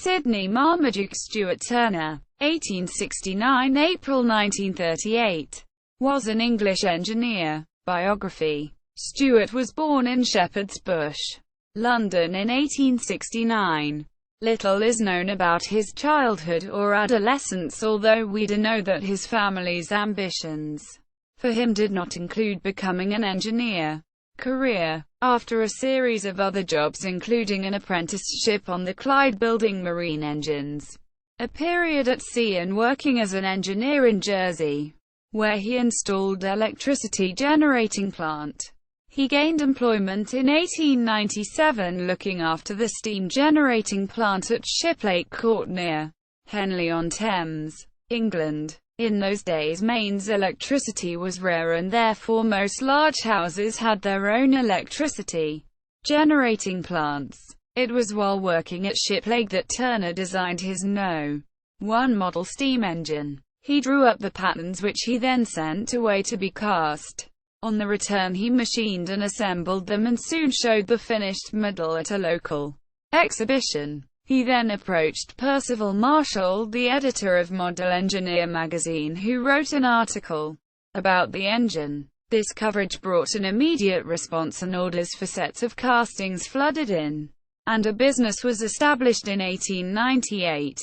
Sidney Marmaduke Stuart Turner, 1869 April 1938, was an English engineer. Biography. Stuart was born in Shepherd's Bush, London in 1869. Little is known about his childhood or adolescence, although we do know that his family's ambitions for him did not include becoming an engineer. Career. After a series of other jobs including an apprenticeship on the Clyde building marine engines, a period at sea and working as an engineer in Jersey, where he installed electricity generating plant, he gained employment in 1897 looking after the steam generating plant at Shiplake Court near Henley-on-Thames, England. In those days mains electricity was rare and therefore most large houses had their own electricity generating plants. It was while working at Shiplake that Turner designed his No. 1 model steam engine. He drew up the patterns which he then sent away to be cast. On the return he machined and assembled them and soon showed the finished model at a local exhibition. He then approached Percival Marshall, the editor of Model Engineer magazine, who wrote an article about the engine. This coverage brought an immediate response and orders for sets of castings flooded in, and a business was established in 1898.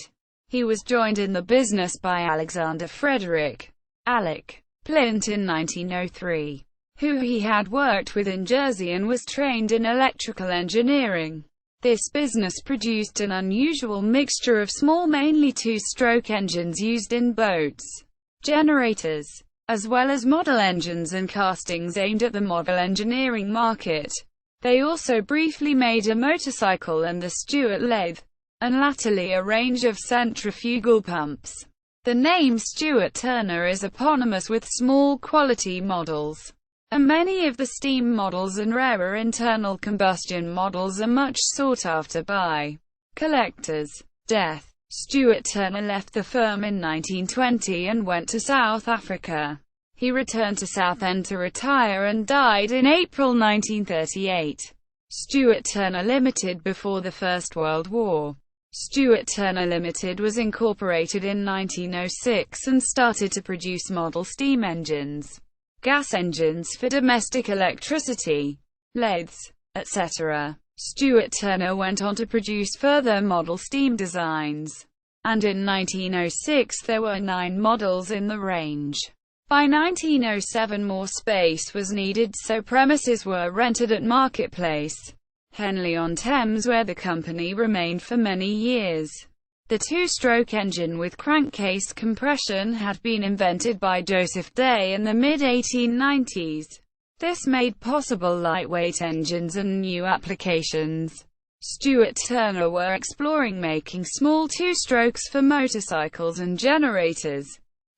He was joined in the business by Alexander Frederick Alec Plint in 1903, who he had worked with in Jersey and was trained in electrical engineering. This business produced an unusual mixture of small mainly two-stroke engines used in boats, generators, as well as model engines and castings aimed at the model engineering market. They also briefly made a motorcycle and the Stuart lathe, and latterly a range of centrifugal pumps. The name Stuart Turner is eponymous with small quality models, and many of the steam models and rarer internal combustion models are much sought after by collectors. Death. Stuart Turner left the firm in 1920 and went to South Africa. He returned to Southend to retire and died in April 1938. Stuart Turner Limited. Before the First World War, Stuart Turner Limited was incorporated in 1906 and started to produce model steam engines, gas engines for domestic electricity, lathes, etc. Stuart Turner went on to produce further model steam designs, and in 1906 there were 9 models in the range. By 1907 more space was needed, so premises were rented at Marketplace, Henley-on-Thames, where the company remained for many years. The two-stroke engine with crankcase compression had been invented by Joseph Day in the mid-1890s. This made possible lightweight engines and new applications. Stuart Turner were exploring making small two-strokes for motorcycles and generators.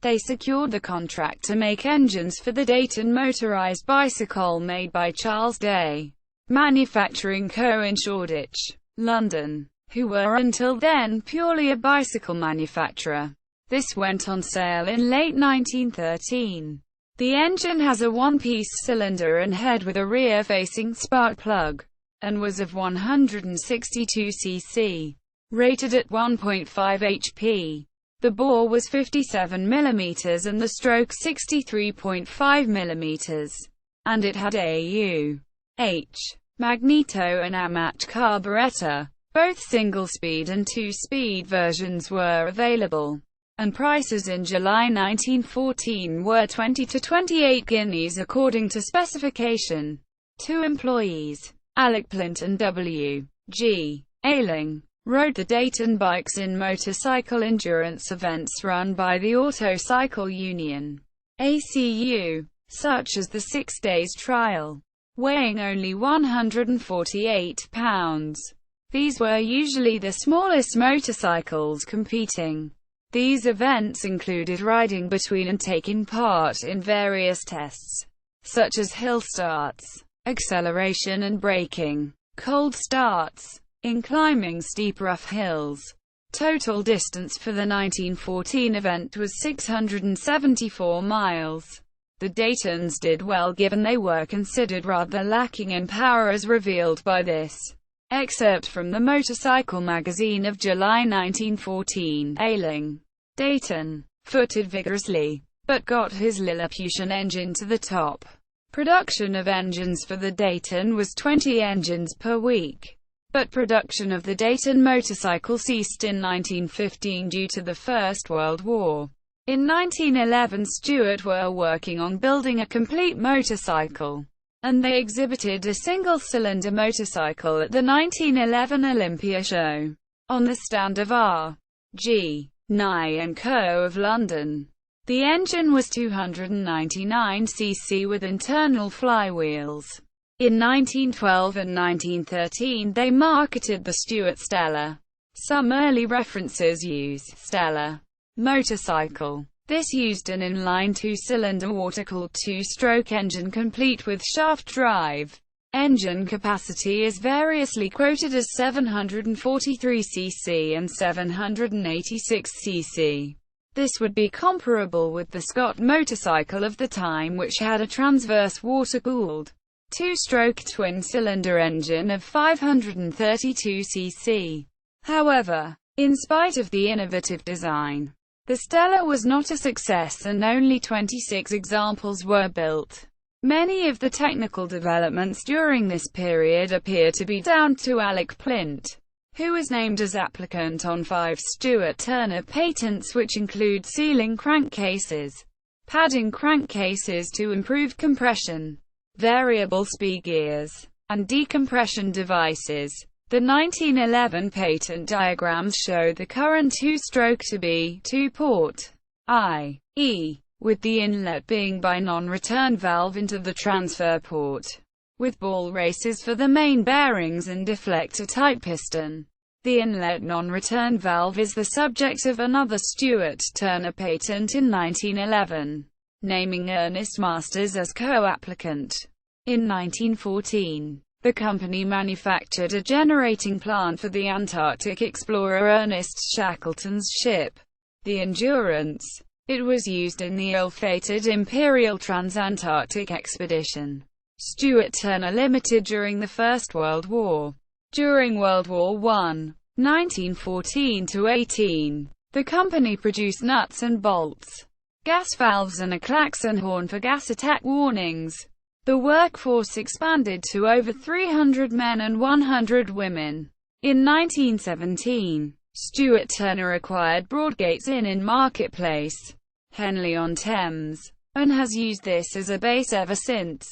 They secured the contract to make engines for the Dayton motorized bicycle made by Charles Day Manufacturing Co. in Shoreditch, London, who were until then purely a bicycle manufacturer. This went on sale in late 1913. The engine has a one-piece cylinder and head with a rear-facing spark plug, and was of 162 cc, rated at 1.5 HP. The bore was 57 mm and the stroke 63.5 mm, and it had a U.H. magneto and AMAT carburetor. Both single-speed and two-speed versions were available, and prices in July 1914 were 20 to 28 guineas according to specification. 2 employees, Alec Plint and W.G. Ayling, rode the Dayton bikes in motorcycle endurance events run by the Auto Cycle Union, ACU, such as the 6 Days Trial, weighing only 148 pounds. These were usually the smallest motorcycles competing. These events included riding between and taking part in various tests, such as hill starts, acceleration and braking, cold starts, in climbing steep rough hills. Total distance for the 1914 event was 674 miles. The Daytons did well given they were considered rather lacking in power as revealed by this Excerpt from the Motorcycle magazine of July 1914. Ailing. Dayton. Footed vigorously, but got his Lilliputian engine to the top. Production of engines for the Dayton was 20 engines per week. But production of the Dayton motorcycle ceased in 1915 due to the First World War. In 1911 Stuart were working on building a complete motorcycle, and they exhibited a single-cylinder motorcycle at the 1911 Olympia show, on the stand of R.G. Nye & Co. of London. The engine was 299 cc with internal flywheels. In 1912 and 1913 they marketed the Stuart Stella. Some early references use Stella motorcycle. This used an inline two-cylinder water-cooled two-stroke engine complete with shaft drive. Engine capacity is variously quoted as 743 cc and 786 cc. This would be comparable with the Scott motorcycle of the time, which had a transverse water-cooled two-stroke twin-cylinder engine of 532 cc. However, in spite of the innovative design, the Stella was not a success and only 26 examples were built. Many of the technical developments during this period appear to be down to Alec Plint, who was named as applicant on 5 Stuart Turner patents, which include sealing crankcases, padding crankcases to improve compression, variable speed gears, and decompression devices. The 1911 patent diagrams show the current two-stroke to be two-port, i.e., with the inlet being by non-return valve into the transfer port, with ball races for the main bearings and deflector-type piston. The inlet non-return valve is the subject of another Stuart Turner patent in 1911, naming Ernest Masters as co-applicant. In 1914, the company manufactured a generating plant for the Antarctic explorer Ernest Shackleton's ship, the Endurance. It was used in the ill-fated Imperial Transantarctic expedition. Stuart Turner Limited during the First World War. During World War I, 1914–18, the company produced nuts and bolts, gas valves and a klaxon horn for gas attack warnings. The workforce expanded to over 300 men and 100 women. In 1917, Stuart Turner acquired Broadgate's Inn in Marketplace, Henley-on-Thames, and has used this as a base ever since.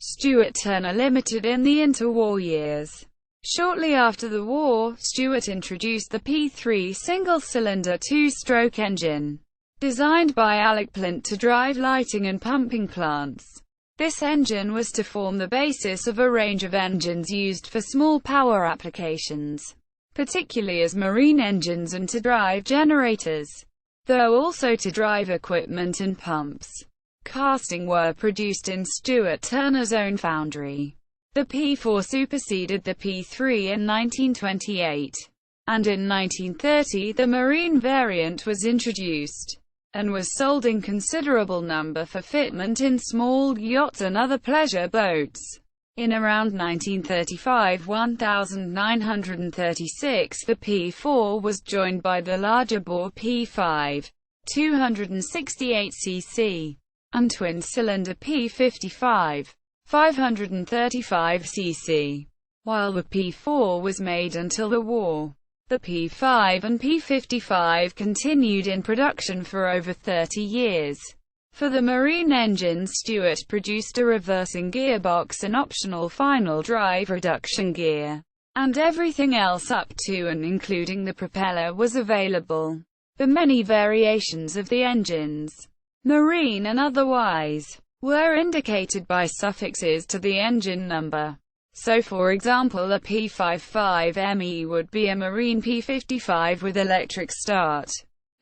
Stuart Turner Limited in the interwar years. Shortly after the war, Stuart introduced the P3 single-cylinder two-stroke engine, designed by Alec Plint to drive lighting and pumping plants. This engine was to form the basis of a range of engines used for small power applications, particularly as marine engines and to drive generators, though also to drive equipment and pumps. Casting were produced in Stuart Turner's own foundry. The P4 superseded the P3 in 1928, and in 1930 the marine variant was introduced, and was sold in considerable number for fitment in small yachts and other pleasure boats. In around 1935–1936 the P4 was joined by the larger bore P5, 268 cc, and twin-cylinder P55, 535 cc. While the P4 was made until the war, the P5 and P55 continued in production for over 30 years. For the marine engines, Stuart produced a reversing gearbox, an optional final drive reduction gear, and everything else up to and including the propeller was available. The many variations of the engines, marine and otherwise, were indicated by suffixes to the engine number. So for example, a P55ME would be a marine P55 with electric start,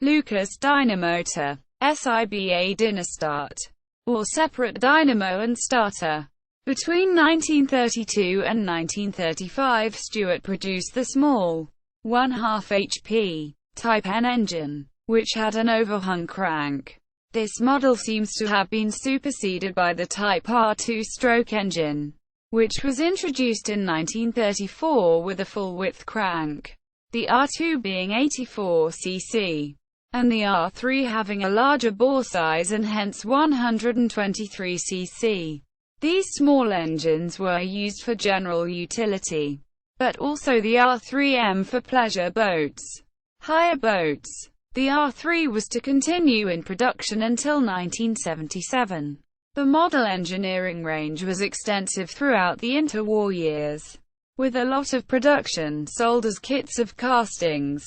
Lucas dynamotor, SIBA Dynastart, or separate dynamo and starter. Between 1932 and 1935 Stuart produced the small 1/2 HP Type N engine, which had an overhung crank. This model seems to have been superseded by the Type R two-stroke engine, which was introduced in 1934 with a full-width crank, the R2 being 84 cc, and the R3 having a larger bore size and hence 123 cc. These small engines were used for general utility, but also the R3M for pleasure boats, hire boats. The R3 was to continue in production until 1977. The model engineering range was extensive throughout the interwar years, with a lot of production sold as kits of castings,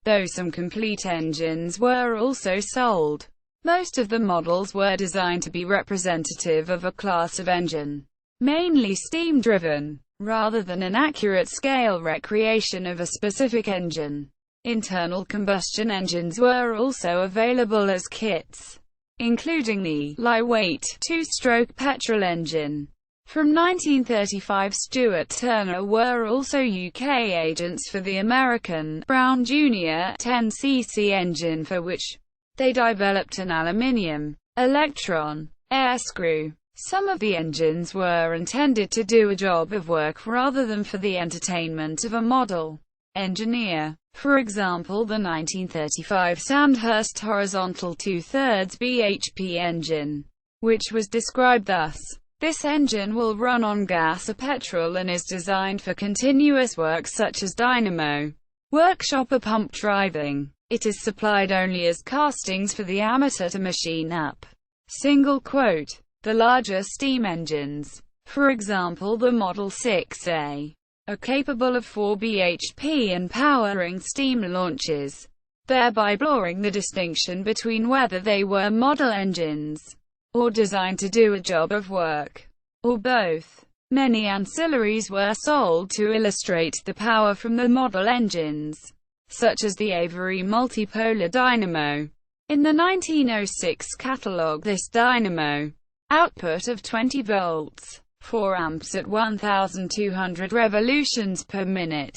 though some complete engines were also sold. Most of the models were designed to be representative of a class of engine, mainly steam-driven, rather than an accurate scale recreation of a specific engine. Internal combustion engines were also available as kits, including the lightweight two-stroke petrol engine. From 1935, Stuart Turner were also UK agents for the American Brown Jr. 10cc engine, for which they developed an aluminium electron air screw. Some of the engines were intended to do a job of work rather than for the entertainment of a model engineer. For example, the 1935 Sandhurst horizontal 2/3 BHP engine, which was described thus: "This engine will run on gas or petrol and is designed for continuous work such as dynamo, workshop or pump driving. It is supplied only as castings for the amateur to machine up." Single quote. The larger steam engines, for example the Model 6A, are capable of 4 bhp and powering steam launches, thereby blurring the distinction between whether they were model engines, or designed to do a job of work, or both. Many ancillaries were sold to illustrate the power from the model engines, such as the Avery multipolar dynamo. In the 1906 catalogue, this dynamo, output of 20 volts, 4 amps at 1,200 revolutions per minute,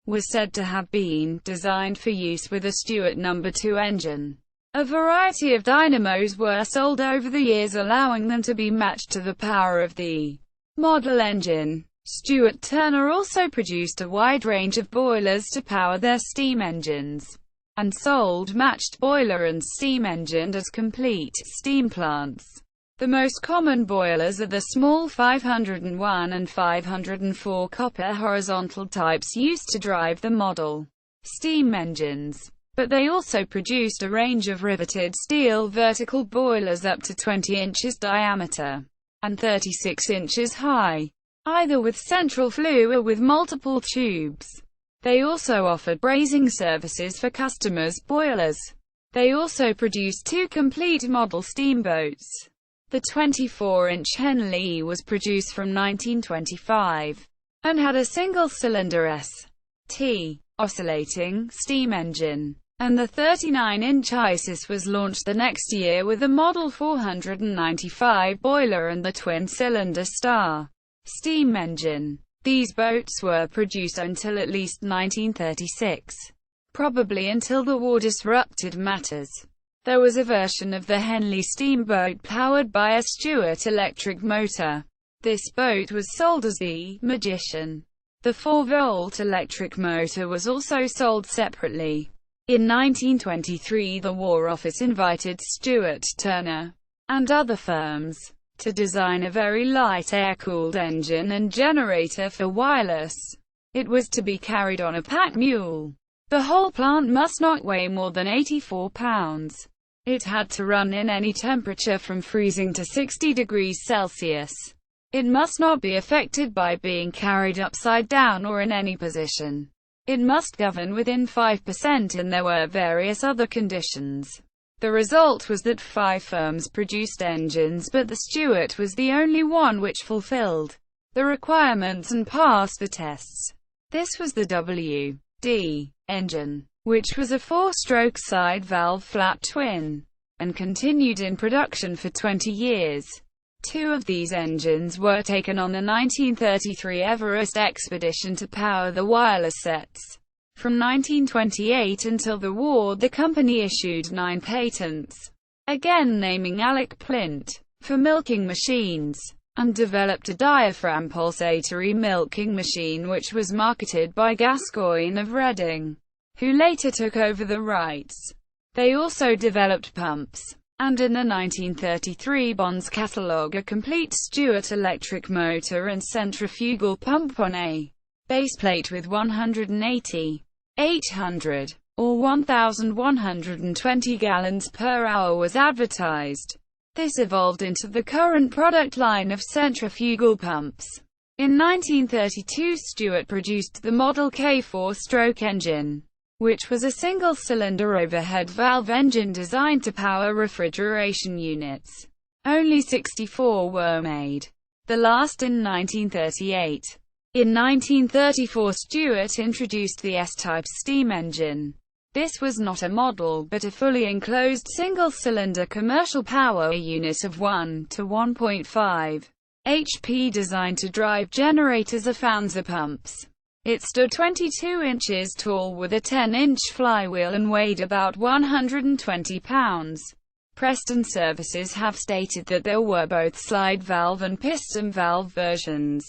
was said to have been designed for use with a Stuart No. 2 engine. A variety of dynamos were sold over the years, allowing them to be matched to the power of the model engine. Stuart Turner also produced a wide range of boilers to power their steam engines, and sold matched boiler and steam engine as complete steam plants. The most common boilers are the small 501 and 504 copper horizontal types used to drive the model steam engines, but they also produced a range of riveted steel vertical boilers up to 20 inches diameter and 36 inches high, either with central flue or with multiple tubes. They also offered brazing services for customers' boilers. They also produced 2 complete model steamboats. The 24-inch Henley was produced from 1925, and had a single-cylinder S.T. oscillating steam engine, and the 39-inch Isis was launched the next year with a Model 495 boiler and the twin-cylinder Star steam engine. These boats were produced until at least 1936, probably until the war disrupted matters. There was a version of the Henley steamboat powered by a Stuart electric motor. This boat was sold as the Magician. The 4-volt electric motor was also sold separately. In 1923, the War Office invited Stuart Turner and other firms to design a very light air-cooled engine and generator for wireless. It was to be carried on a pack mule. The whole plant must not weigh more than 84 pounds. It had to run in any temperature from freezing to 60 degrees Celsius. It must not be affected by being carried upside down or in any position. It must govern within 5%, and there were various other conditions. The result was that 5 firms produced engines, but the Stuart was the only one which fulfilled the requirements and passed the tests. This was the W.D. engine, which was a 4-stroke side-valve flap twin, and continued in production for 20 years. 2 of these engines were taken on the 1933 Everest expedition to power the wireless sets. From 1928 until the war, the company issued 9 patents, again naming Alec Plint, for milking machines. and developed a diaphragm pulsatory milking machine which was marketed by Gascoigne of Reading, who later took over the rights. They also developed pumps, and in the 1933 Bond's catalogue a complete Stuart electric motor and centrifugal pump on a baseplate with 180, 800, or 1,120 gallons per hour was advertised. This evolved into the current product line of centrifugal pumps. In 1932 Stuart produced the Model K four-stroke engine, which was a single-cylinder overhead valve engine designed to power refrigeration units. Only 64 were made, the last in 1938. In 1934 Stuart introduced the S-type steam engine. This was not a model but a fully enclosed single-cylinder commercial power unit of 1 to 1.5 HP designed to drive generators or fans or pumps. It stood 22 inches tall with a 10-inch flywheel and weighed about 120 pounds. Preston Services have stated that there were both slide valve and piston valve versions.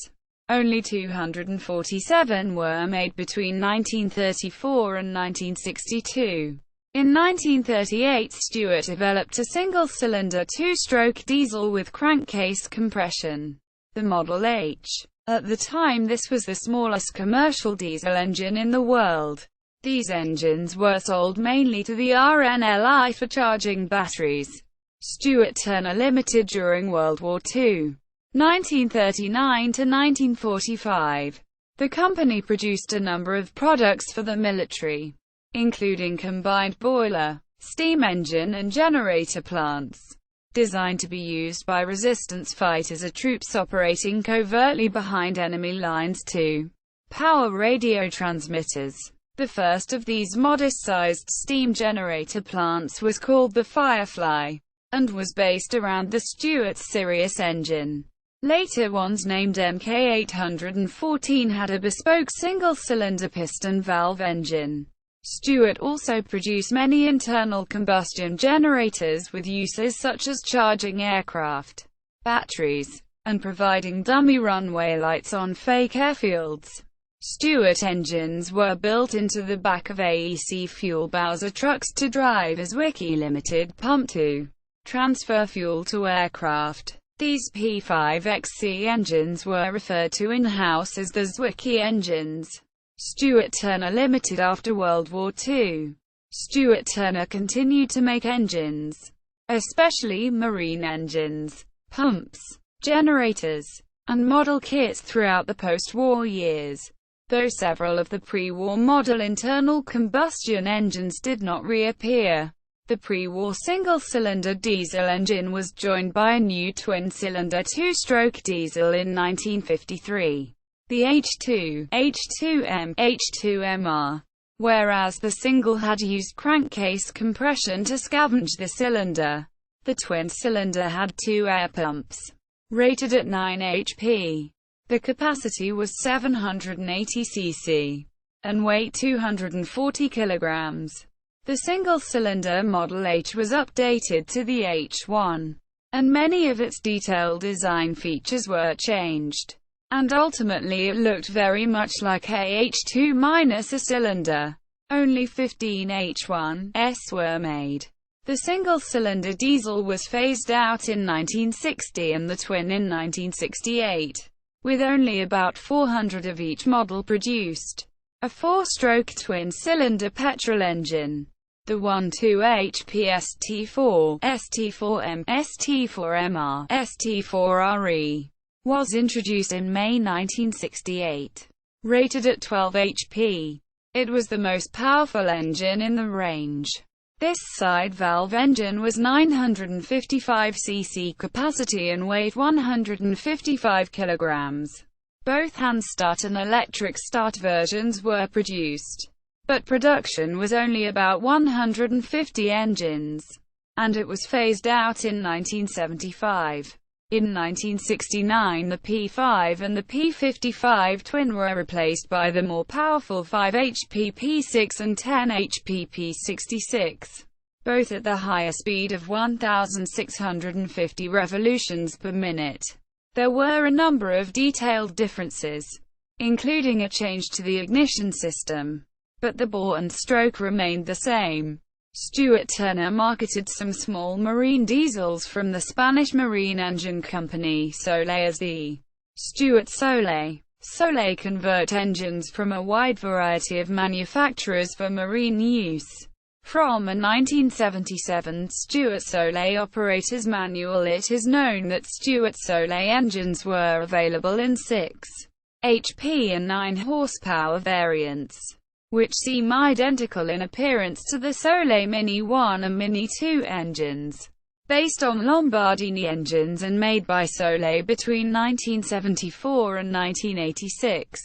Only 247 were made between 1934 and 1962. In 1938 Stuart developed a single-cylinder two-stroke diesel with crankcase compression, the Model H. At the time this was the smallest commercial diesel engine in the world. These engines were sold mainly to the RNLI for charging batteries. Stuart Turner Limited during World War II. 1939 to 1945. The company produced a number of products for the military, including combined boiler, steam engine and generator plants, designed to be used by resistance fighters or troops operating covertly behind enemy lines to power radio transmitters. The first of these modest-sized steam generator plants was called the Firefly, and was based around the Stuart Sirius engine. Later ones named Mk814 had a bespoke single-cylinder piston valve engine. Stuart also produced many internal combustion generators with uses such as charging aircraft batteries, and providing dummy runway lights on fake airfields. Stuart engines were built into the back of AEC fuel Bowser trucks to drive as Wiki Limited pump to transfer fuel to aircraft. These P5XC engines were referred to in-house as the Zwicky engines. Stuart Turner Limited. After World War II, Stuart Turner continued to make engines, especially marine engines, pumps, generators, and model kits throughout the post-war years. Though several of the pre-war model internal combustion engines did not reappear, the pre-war single-cylinder diesel engine was joined by a new twin-cylinder two-stroke diesel in 1953, the H2, H2M, H2MR, whereas the single had used crankcase compression to scavenge the cylinder. The twin-cylinder had two air pumps, rated at 9 HP. The capacity was 780 cc, and weight 240 kilograms. The single-cylinder Model H was updated to the H1, and many of its detailed design features were changed, and ultimately it looked very much like a H2 minus a cylinder. Only 15 H1s were made. The single-cylinder diesel was phased out in 1960 and the twin in 1968, with only about 400 of each model produced. A four-stroke twin-cylinder petrol engine, the 1.2 HP ST4, ST4M, ST4MR, ST4RE, was introduced in May 1968. Rated at 12 HP, it was the most powerful engine in the range. This side valve engine was 955 cc capacity and weighed 155 kilograms. Both hand-start and electric start versions were produced, but production was only about 150 engines, and it was phased out in 1975. In 1969 the P5 and the P55 twin were replaced by the more powerful 5 HP P6 and 10 HP P66, both at the higher speed of 1,650 revolutions per minute. There were a number of detailed differences, including a change to the ignition system, but the bore and stroke remained the same. Stuart Turner marketed some small marine diesels from the Spanish marine engine company Soleil as the Stuart Soleil. Soleil convert engines from a wide variety of manufacturers for marine use. From a 1977 Stuart Soleil operator's manual, it is known that Stuart Soleil engines were available in 6 HP and 9 horsepower variants, which seem identical in appearance to the Soleil Mini 1 and Mini 2 engines, based on Lombardini engines and made by Soleil between 1974 and 1986.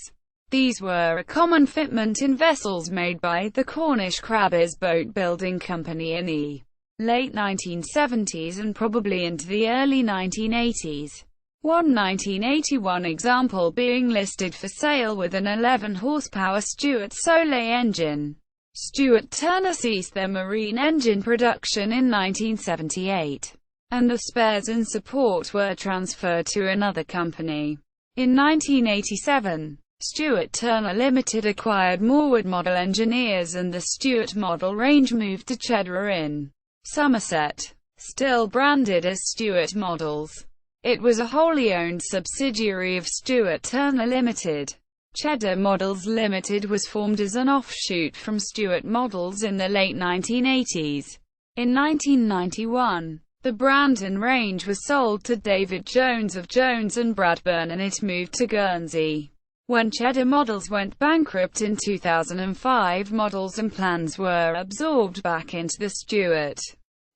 These were a common fitment in vessels made by the Cornish Crabbes boat building company in the late 1970s and probably into the early 1980s. One 1981 example being listed for sale with an 11-horsepower Stuart Soleil engine. Stuart Turner ceased their marine engine production in 1978, and the spares and support were transferred to another company. In 1987, Stuart Turner Limited acquired Morwood Model Engineers and the Stuart model range moved to Cheddar in Somerset. Still branded as Stuart Models, it was a wholly owned subsidiary of Stuart Turner Limited. Cheddar Models Limited was formed as an offshoot from Stuart Models in the late 1980s. In 1991, the brand and range was sold to David Jones of Jones and Bradburn and it moved to Guernsey. When Cheddar Models went bankrupt in 2005, models and plans were absorbed back into the Stuart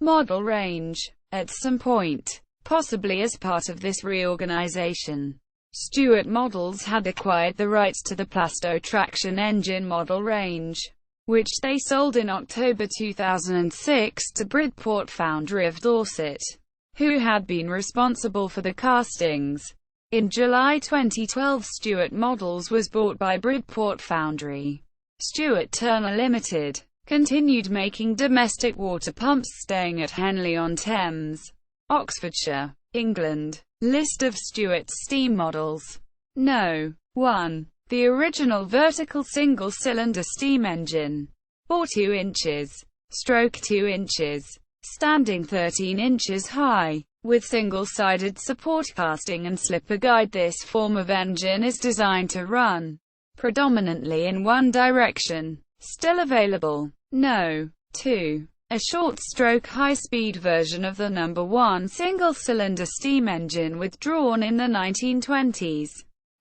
model range. At some point, possibly as part of this reorganization, Stuart Models had acquired the rights to the Plasto traction engine model range, which they sold in October 2006 to Bridport Foundry of Dorset, who had been responsible for the castings. In July 2012, Stuart Models was bought by Bridport Foundry. Stuart Turner Limited continued making domestic water pumps, staying at Henley-on-Thames, Oxfordshire, England. List of Stuart's steam models. No. 1. The original vertical single-cylinder steam engine. Bore 2 inches. Stroke 2 inches. Standing 13 inches high. With single-sided support casting and slipper guide, this form of engine is designed to run predominantly in one direction. Still available. No. 2. A short-stroke high-speed version of the No. 1 single-cylinder steam engine withdrawn in the 1920s.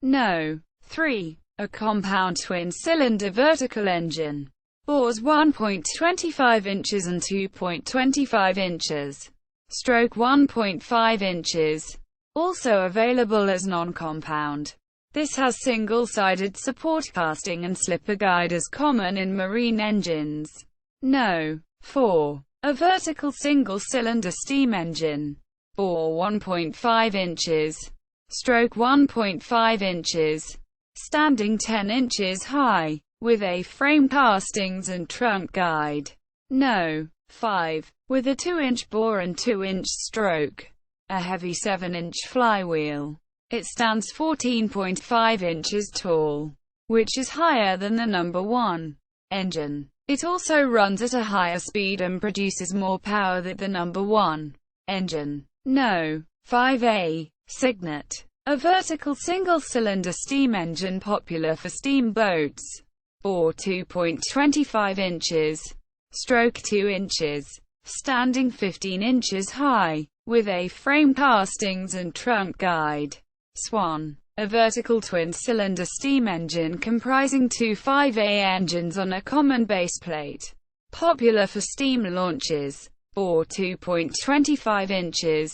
No. 3. A compound twin-cylinder vertical engine. Bores 1.25 inches and 2.25 inches. Stroke 1.5 inches. Also available as non-compound. This has single-sided support casting and slipper guide as common in marine engines. No. 4. A vertical single-cylinder steam engine. Bore 1.5 inches. Stroke 1.5 inches. Standing 10 inches high. With A-frame castings and trunk guide. No. 5. With a 2-inch bore and 2-inch stroke. A heavy 7-inch flywheel. It stands 14.5 inches tall, which is higher than the No. 1 engine. It also runs at a higher speed and produces more power than the No. 1 engine. No. 5A. Signet. A vertical single-cylinder steam engine popular for steamboats. Bore 2.25 inches. Stroke 2 inches. Standing 15 inches high. With A-frame castings and trunk guide. Swan. A vertical twin-cylinder steam engine comprising two 5A engines on a common baseplate. Popular for steam launches. Bore 2.25 inches.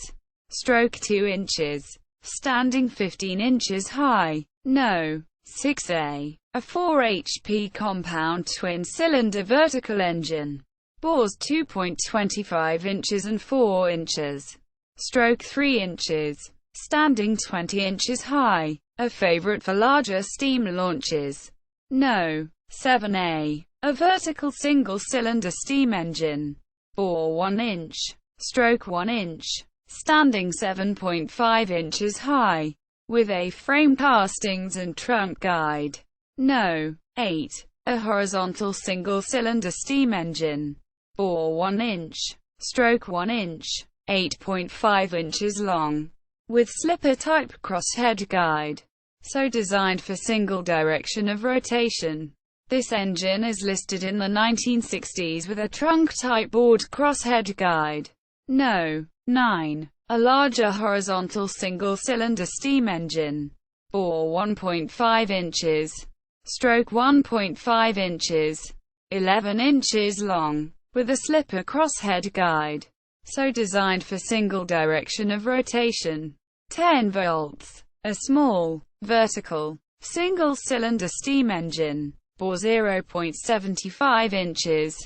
Stroke 2 inches. Standing 15 inches high. No. 6A. A 4 HP compound twin-cylinder vertical engine. Bores 2.25 inches and 4 inches. Stroke 3 inches. Standing 20 inches high. A favorite for larger steam launches. No. 7A. A vertical single-cylinder steam engine. Bore 1 inch. Stroke 1 inch. standing 7.5 inches high, with A-frame castings and trunk guide. No. 8. A horizontal single-cylinder steam engine, bore 1 inch, stroke 1 inch, 8.5 inches long, with slipper-type crosshead guide, so designed for single direction of rotation. This engine is listed in the 1960s with a trunk-type bored crosshead guide. No. 9. A larger horizontal single-cylinder steam engine, bore 1.5 inches, stroke 1.5 inches, 11 inches long, with a slipper crosshead guide, so designed for single direction of rotation. 10 volts. A small, vertical, single-cylinder steam engine, bore 0.75 inches,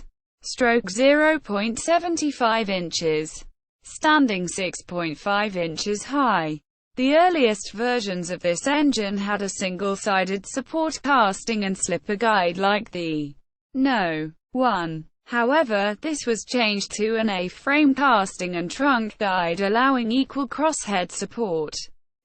stroke 0.75 inches, standing 6.5 inches high. The earliest versions of this engine had a single-sided support casting and slipper guide like the No. 1. However, this was changed to an A-frame casting and trunk guide allowing equal crosshead support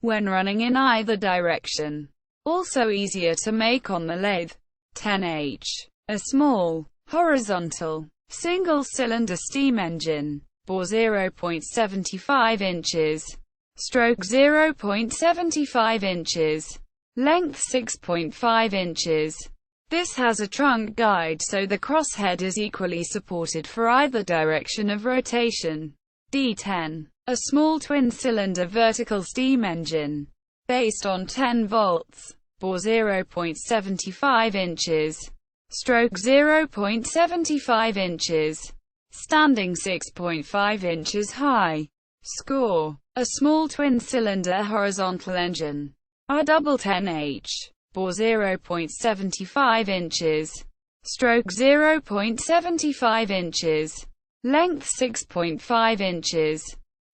when running in either direction. Also easier to make on the lathe. 10H. A small, horizontal, single-cylinder steam engine, bore 0.75 inches, stroke 0.75 inches, length 6.5 inches. This has a trunk guide so the crosshead is equally supported for either direction of rotation. D10. A small twin-cylinder vertical steam engine, based on 10 volts, bore 0.75 inches, stroke 0.75 inches, standing 6.5 inches high. Score. A small twin-cylinder horizontal engine, R10H, bore 0.75 inches, stroke 0.75 inches, length 6.5 inches.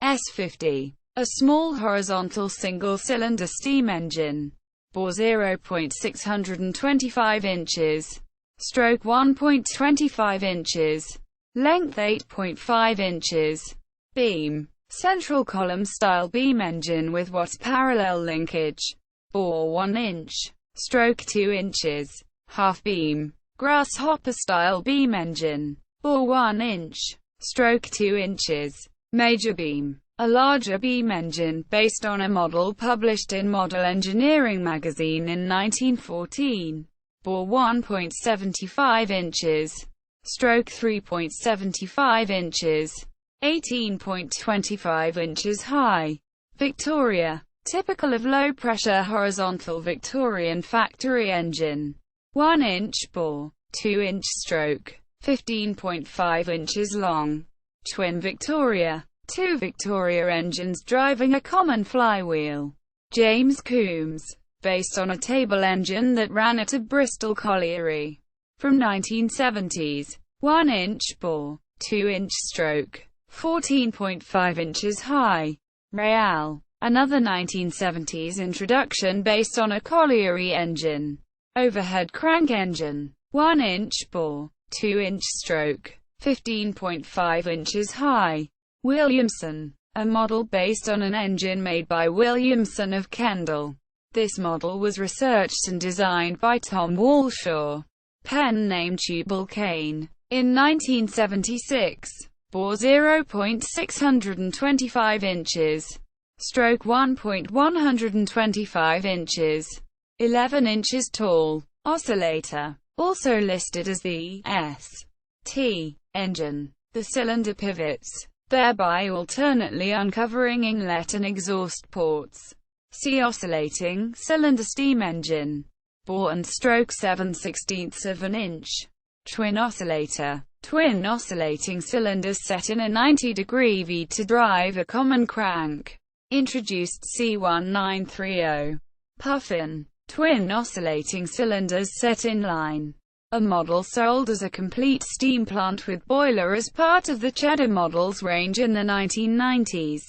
S50. A small horizontal single-cylinder steam engine, bore 0.625 inches, stroke 1.25 inches, length 8.5 inches. Beam. Central column style beam engine with Watt parallel linkage, bore 1 inch, stroke 2 inches. Half beam. Grasshopper style beam engine, bore 1 inch, stroke 2 inches. Major beam. A larger beam engine, based on a model published in Model Engineering magazine in 1914, bore 1.75 inches, stroke 3.75 inches, 18.25 inches high. Victoria. Typical of low-pressure horizontal Victorian factory engine. 1 inch bore, 2 inch stroke, 15.5 inches long. Twin Victoria. 2 Victoria engines driving a common flywheel. James Coombs. Based on a table engine that ran at a Bristol colliery. From 1970s. 1 inch bore, 2 inch stroke, 14.5 inches high. Real. Another 1970s introduction based on a colliery engine. Overhead crank engine. 1 inch bore, 2 inch stroke, 15.5 inches high. Williamson. A model based on an engine made by Williamson of Kendal. This model was researched and designed by Tom Walshaw. Pen name Tubal Cain. In 1976. Bore 0.625 inches. Stroke 1.125 inches. 11 inches tall. Oscillator. Also listed as the S.T. engine. The cylinder pivots, thereby alternately uncovering inlet and exhaust ports. See oscillating cylinder steam engine. Bore and stroke 7/16 of an inch. Twin oscillator. Twin oscillating cylinders set in a 90-degree V to drive a common crank. Introduced C1930. Puffin. Twin oscillating cylinders set in line. A model sold as a complete steam plant with boiler as part of the Cheddar models range in the 1990s,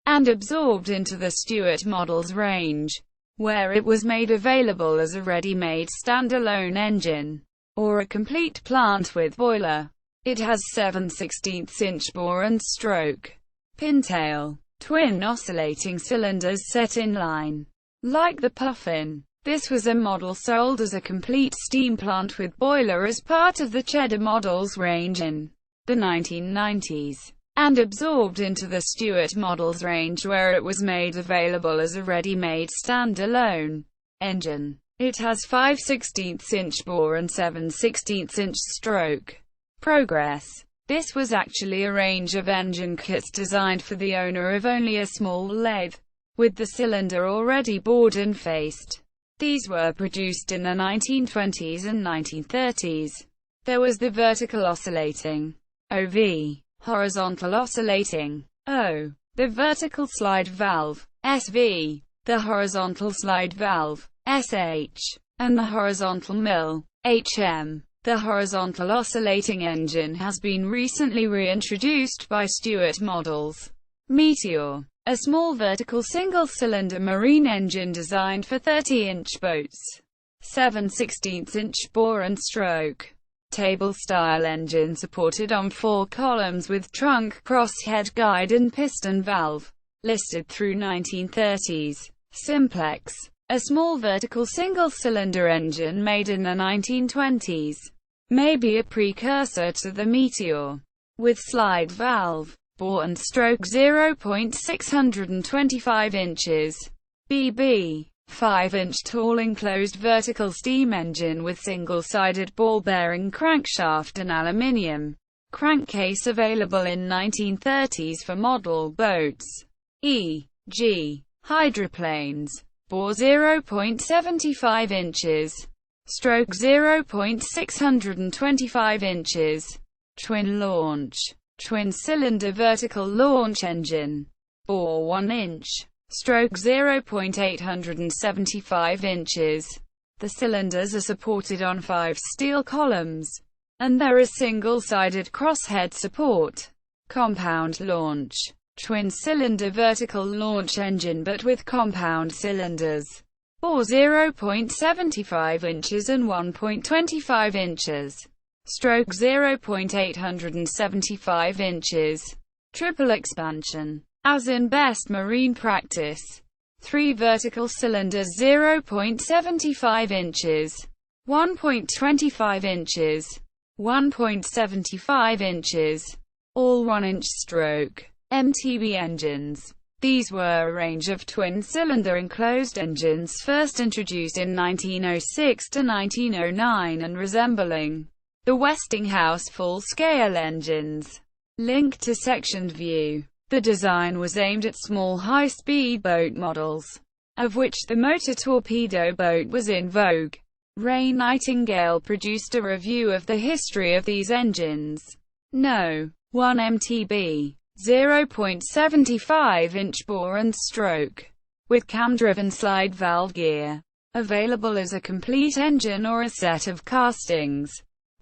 and absorbed into the Stuart models range, where it was made available as a ready-made standalone engine, or a complete plant with boiler. It has 7/16 inch bore and stroke. Pintail. twin oscillating cylinders set in line. Like the Puffin, this was a model sold as a complete steam plant with boiler as part of the Cheddar models range in the 1990s, and absorbed into the Stuart models range where it was made available as a ready-made standalone engine. It has 5/16" bore and 7/16" stroke. Progress. This was actually a range of engine kits designed for the owner of only a small lathe, with the cylinder already bored and faced. These were produced in the 1920s and 1930s. There was the vertical oscillating OV, horizontal oscillating O, the vertical slide valve SV, the horizontal slide valve SH, and the horizontal mill HM. The horizontal oscillating engine has been recently reintroduced by Stuart models. Meteor, a small vertical single-cylinder marine engine designed for 30-inch boats. 7/16" bore and stroke. Table-style engine supported on 4 columns with trunk, crosshead guide and piston valve. Listed through 1930s. Simplex, a small vertical single-cylinder engine made in the 1920s. May be a precursor to the Meteor. With slide valve, bore and stroke 0.625 inches. BB, 5-inch tall enclosed vertical steam engine with single-sided ball-bearing crankshaft and aluminium crankcase available in 1930s for model boats, e.g. hydroplanes. Bore 0.75 inches. Stroke 0.625 inches. Twin launch. Twin-cylinder vertical launch engine. Bore 1 inch. Stroke 0.875 inches. The cylinders are supported on 5 steel columns, and there is single-sided crosshead support. Compound launch. Twin-cylinder vertical launch engine but with compound cylinders. Bore 0.75 inches and 1.25 inches. Stroke 0.875 inches. Triple expansion. As in best marine practice. 3 vertical cylinders 0.75 inches. 1.25 inches. 1.75 inches. All 1-inch stroke. MTB engines. These were a range of twin-cylinder enclosed engines first introduced in 1906 to 1909 and resembling the Westinghouse full-scale engines. Link to sectioned view. The design was aimed at small high-speed boat models, of which the motor torpedo boat was in vogue. Ray Nightingale produced a review of the history of these engines. No. 1 MTB. 0.75-inch bore and stroke, with cam-driven slide valve gear. Available as a complete engine or a set of castings.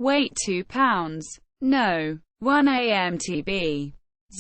Weight 2 pounds. No. 1 AMTB.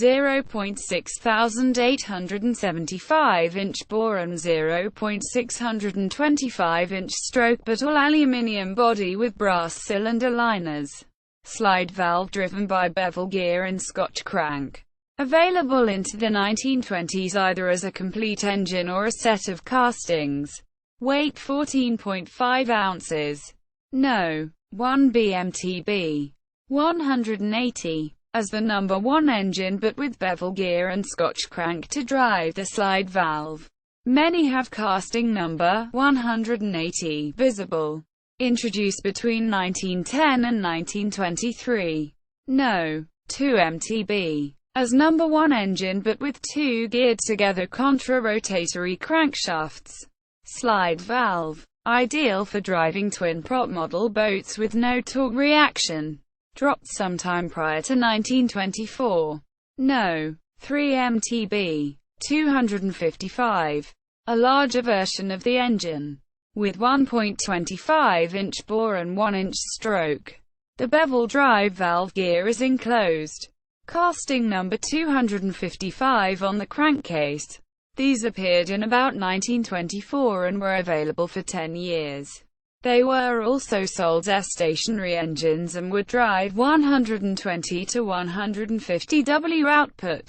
0.6875-inch bore and 0.625-inch stroke but all aluminium body with brass cylinder liners. Slide valve driven by bevel gear and Scotch crank. Available into the 1920s either as a complete engine or a set of castings. Weight 14.5 ounces. No. 1 BMTB. 180. As the number 1 engine but with bevel gear and Scotch crank to drive the slide valve. Many have casting number 180 visible. Introduced between 1910 and 1923. No. 2 MTB. As number 1 engine but with 2 geared together contra-rotatory crankshafts. Slide valve. Ideal for driving twin-prop model boats with no torque reaction. Dropped sometime prior to 1924. No. 3 MTB. 255. A larger version of the engine. With 1.25-inch bore and 1-inch stroke. The bevel drive valve gear is enclosed. Casting number 255 on the crankcase. These appeared in about 1924 and were available for 10 years. They were also sold as stationary engines and would drive 120 to 150 W output.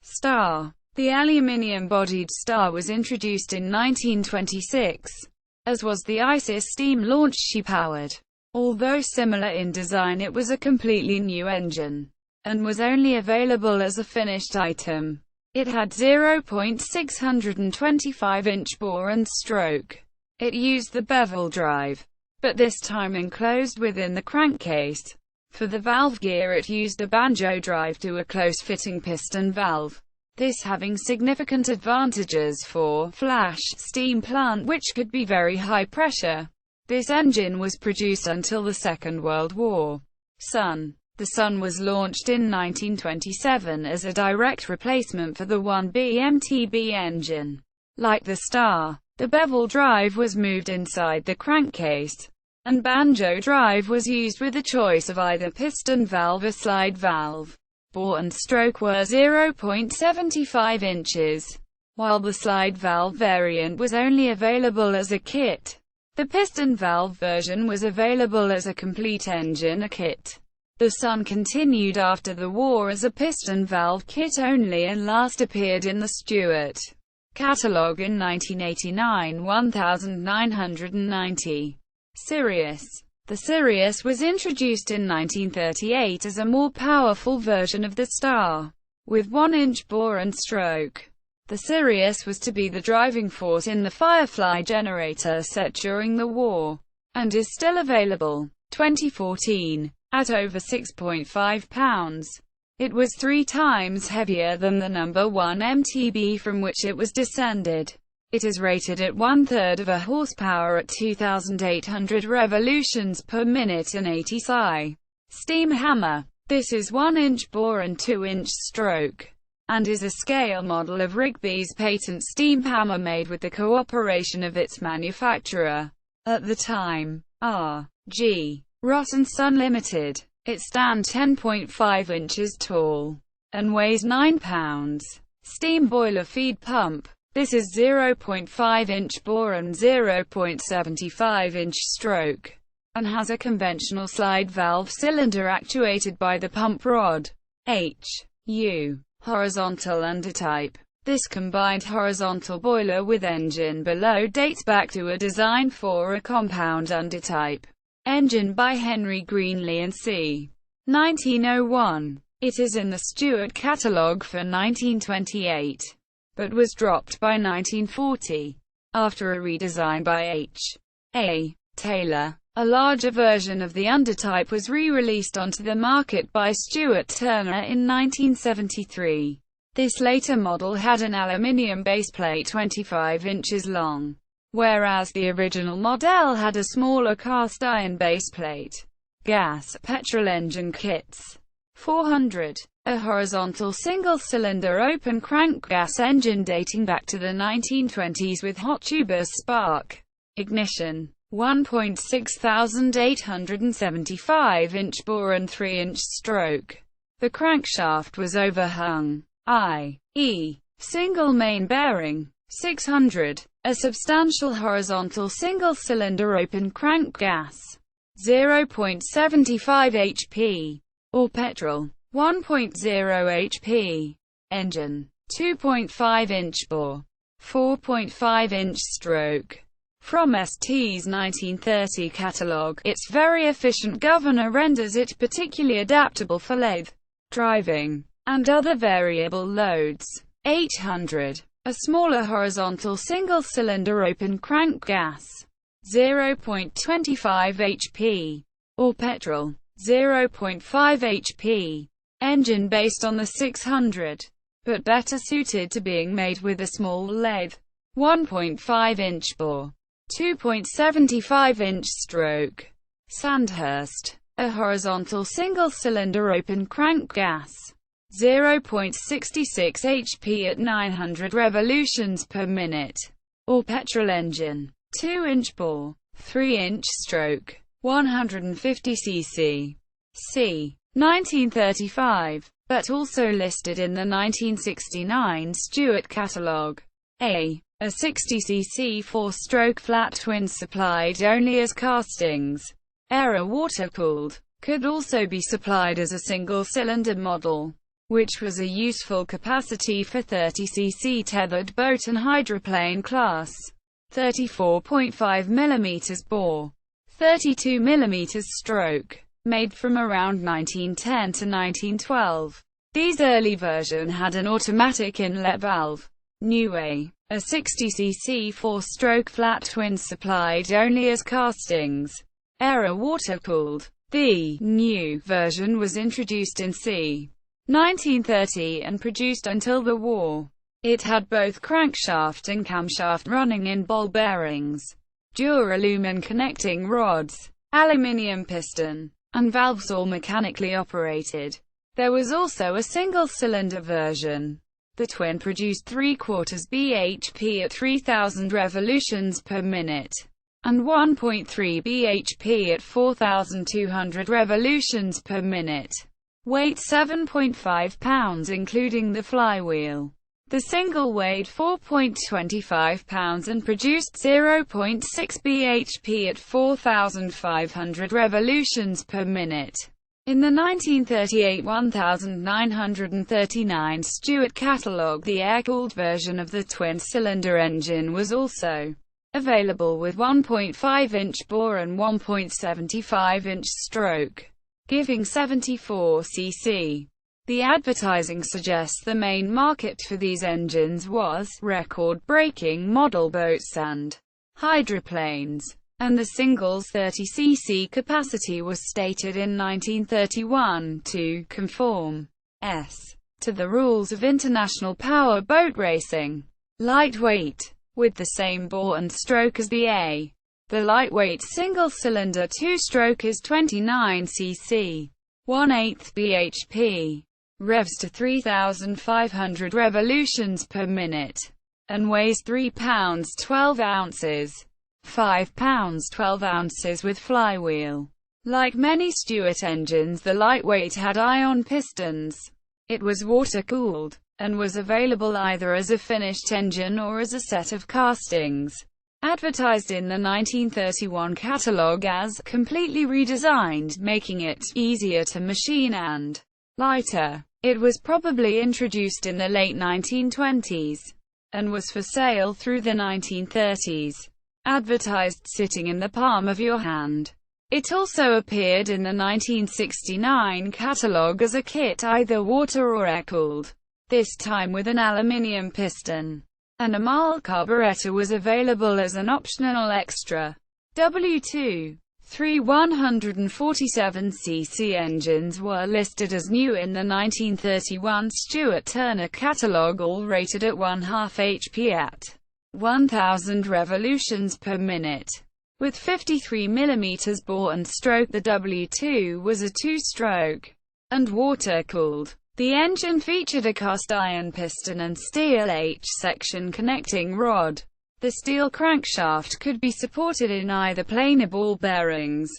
Star. The aluminium-bodied star was introduced in 1926, as was the ISIS steam launch she powered. Although similar in design, it was a completely new engine, and was only available as a finished item. It had 0.625-inch bore and stroke. It used the bevel drive, but this time enclosed within the crankcase. For the valve gear it used a banjo drive to a close-fitting piston valve, this having significant advantages for flash steam plant which could be very high pressure. This engine was produced until the Second World War. The Sun was launched in 1927 as a direct replacement for the 1B MTB engine. Like the Star, the bevel drive was moved inside the crankcase, and banjo drive was used with a choice of either piston valve or slide valve. Bore and stroke were 0.75 inches, while the slide valve variant was only available as a kit. The piston valve version was available as a complete engine kit. The Sun continued after the war as a piston valve kit only and last appeared in the Stuart catalogue in 1989, 1990. Sirius. The Sirius was introduced in 1938 as a more powerful version of the Star, with 1-inch bore and stroke. The Sirius was to be the driving force in the Firefly generator set during the war, and is still available. 2014. At over 6.5 pounds. It was 3 times heavier than the number 1 MTB from which it was descended. It is rated at 1/3 of a horsepower at 2,800 revolutions per minute and 80 psi. Steam hammer. This is 1-inch bore and 2-inch stroke, and is a scale model of Rigby's patent steam hammer made with the cooperation of its manufacturer. At the time, R.G. Ross & Son Limited. It stands 10.5 inches tall, and weighs 9 pounds. Steam boiler feed pump. This is 0.5-inch bore and 0.75-inch stroke, and has a conventional slide valve cylinder actuated by the pump rod. H.U. Horizontal undertype. This combined horizontal boiler with engine below dates back to a design for a compound undertype engine by Henry Greenlee and c. 1901. It is in the Stuart catalogue for 1928, but was dropped by 1940, after a redesign by H. A. Taylor. A larger version of the undertype was re-released onto the market by Stuart Turner in 1973. This later model had an aluminium baseplate 25 inches long, whereas the original model had a smaller cast iron baseplate. Gas petrol engine kits. 400. A horizontal single-cylinder open-crank gas engine dating back to the 1920s with hot tubeless spark ignition. 1.6875-inch bore and 3-inch stroke. The crankshaft was overhung, i.e., single main bearing. 600. A substantial horizontal single-cylinder open-crank gas. 0.75 HP, or petrol. 1.0 HP. Engine. 2.5-inch bore. 4.5-inch stroke. From ST's 1930 catalogue, its very efficient governor renders it particularly adaptable for lathe driving and other variable loads. 800. A smaller horizontal single-cylinder open-crank gas. 0.25 HP, or petrol. 0.5 HP. Engine based on the 600, but better suited to being made with a small lathe. 1.5-inch bore. 2.75-inch stroke. Sandhurst. A horizontal single-cylinder open-crank gas. 0.66 HP at 900 revolutions per minute, or petrol engine. 2-inch bore. 3-inch stroke. 150 cc. c. 1935, but also listed in the 1969 Stuart catalogue. A 60cc 4-stroke flat twin supplied only as castings. Air water-cooled. Could also be supplied as a single-cylinder model. which was a useful capacity for 30cc tethered boat and hydroplane class. 34.5 mm bore, 32 mm stroke, made from around 1910 to 1912. These early versions had an automatic inlet valve. New A 60cc 4-stroke flat twin supplied only as castings. Era water-cooled. The new version was introduced in c. 1930 and produced until the war. It had both crankshaft and camshaft running in ball bearings, duralumin connecting rods, aluminium piston, and valves all mechanically operated. There was also a single-cylinder version. The twin produced 3/4 bhp at 3,000 revolutions per minute, and 1.3 bhp at 4,200 revolutions per minute. Weight 7.5 pounds including the flywheel. The single weighed 4.25 pounds and produced 0.6 bhp at 4,500 revolutions per minute. In the 1938-1939 Stuart catalogue, the air-cooled version of the twin-cylinder engine was also available with 1.5-inch bore and 1.75-inch stroke, giving 74 cc. The advertising suggests the main market for these engines was record-breaking model boats and hydroplanes, and the single's 30cc capacity was stated in 1931 to conform to the rules of international power boat racing. Lightweight. With the same bore and stroke as the A, the lightweight single-cylinder 2-stroke is 29 cc, 1/8 bhp, revs to 3,500 revolutions per minute, and weighs 3 pounds 12 ounces, 5 pounds 12 ounces with flywheel. Like many Stuart engines, the lightweight had ion pistons. It was water-cooled, and was available either as a finished engine or as a set of castings. Advertised in the 1931 catalogue as completely redesigned, making it easier to machine and lighter. It was probably introduced in the late 1920s, and was for sale through the 1930s. Advertised sitting in the palm of your hand. It also appeared in the 1969 catalogue as a kit either water or air-cooled, this time with an aluminium piston. An Amal carburetor was available as an optional extra. W2. 3 147cc engines were listed as new in the 1931 Stuart Turner catalogue, all rated at 1/2 HP at 1,000 revolutions per minute. With 53 mm bore and stroke, the W2 was a 2-stroke and water-cooled. The engine featured a cast-iron piston and steel H-section connecting rod. The steel crankshaft could be supported in either planer ball bearings.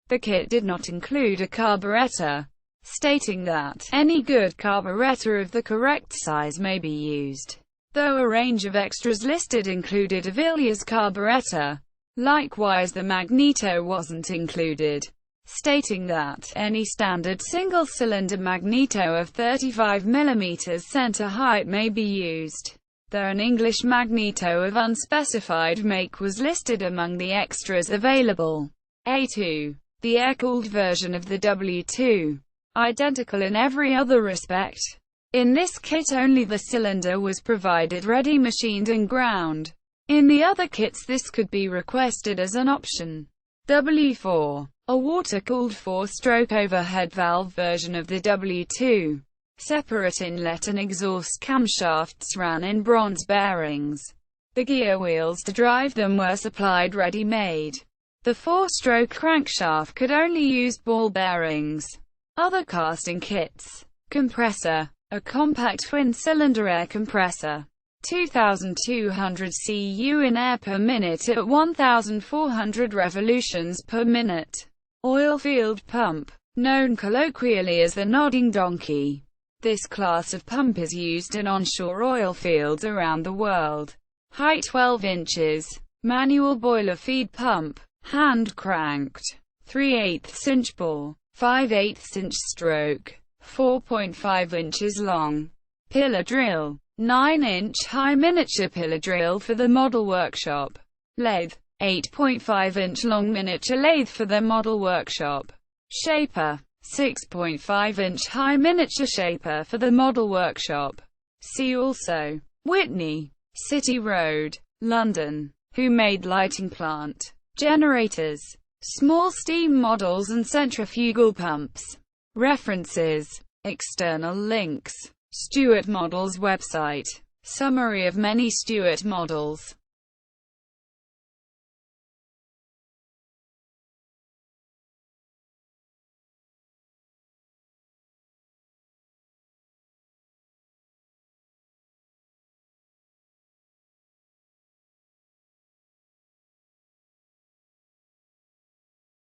The kit did not include a carburetor, stating that any good carburetor of the correct size may be used, though a range of extras listed included a Villiers carburetor. Likewise, the magneto wasn't included, stating that any standard single-cylinder magneto of 35 mm center height may be used, though an English magneto of unspecified make was listed among the extras available. A2. The air-cooled version of the W2. Identical in every other respect. In this kit only the cylinder was provided ready machined and ground. In the other kits this could be requested as an option. W4. A water-cooled 4-stroke overhead valve version of the W2. Separate inlet and exhaust camshafts ran in bronze bearings. The gear wheels to drive them were supplied ready-made. The 4-stroke crankshaft could only use ball bearings. Other casting kits. Compressor. A compact twin-cylinder air compressor. 2,200 cu in air per minute at 1,400 revolutions per minute. Oil-field pump. Known colloquially as the nodding donkey. This class of pump is used in onshore oil fields around the world. Height 12 inches. Manual boiler feed pump. Hand-cranked. 3/8 inch bore. 5/8 inch stroke. 4.5 inches long. Pillar drill. 9-inch high miniature pillar drill for the model workshop. Lathe. 8.5-inch long miniature lathe for the model workshop. Shaper. 6.5-inch high miniature shaper for the model workshop. See also. Whitney, City Road, London. Who made lighting plant. Generators. Small steam models and centrifugal pumps. References. External links. Stuart Models website. Summary of many Stuart models.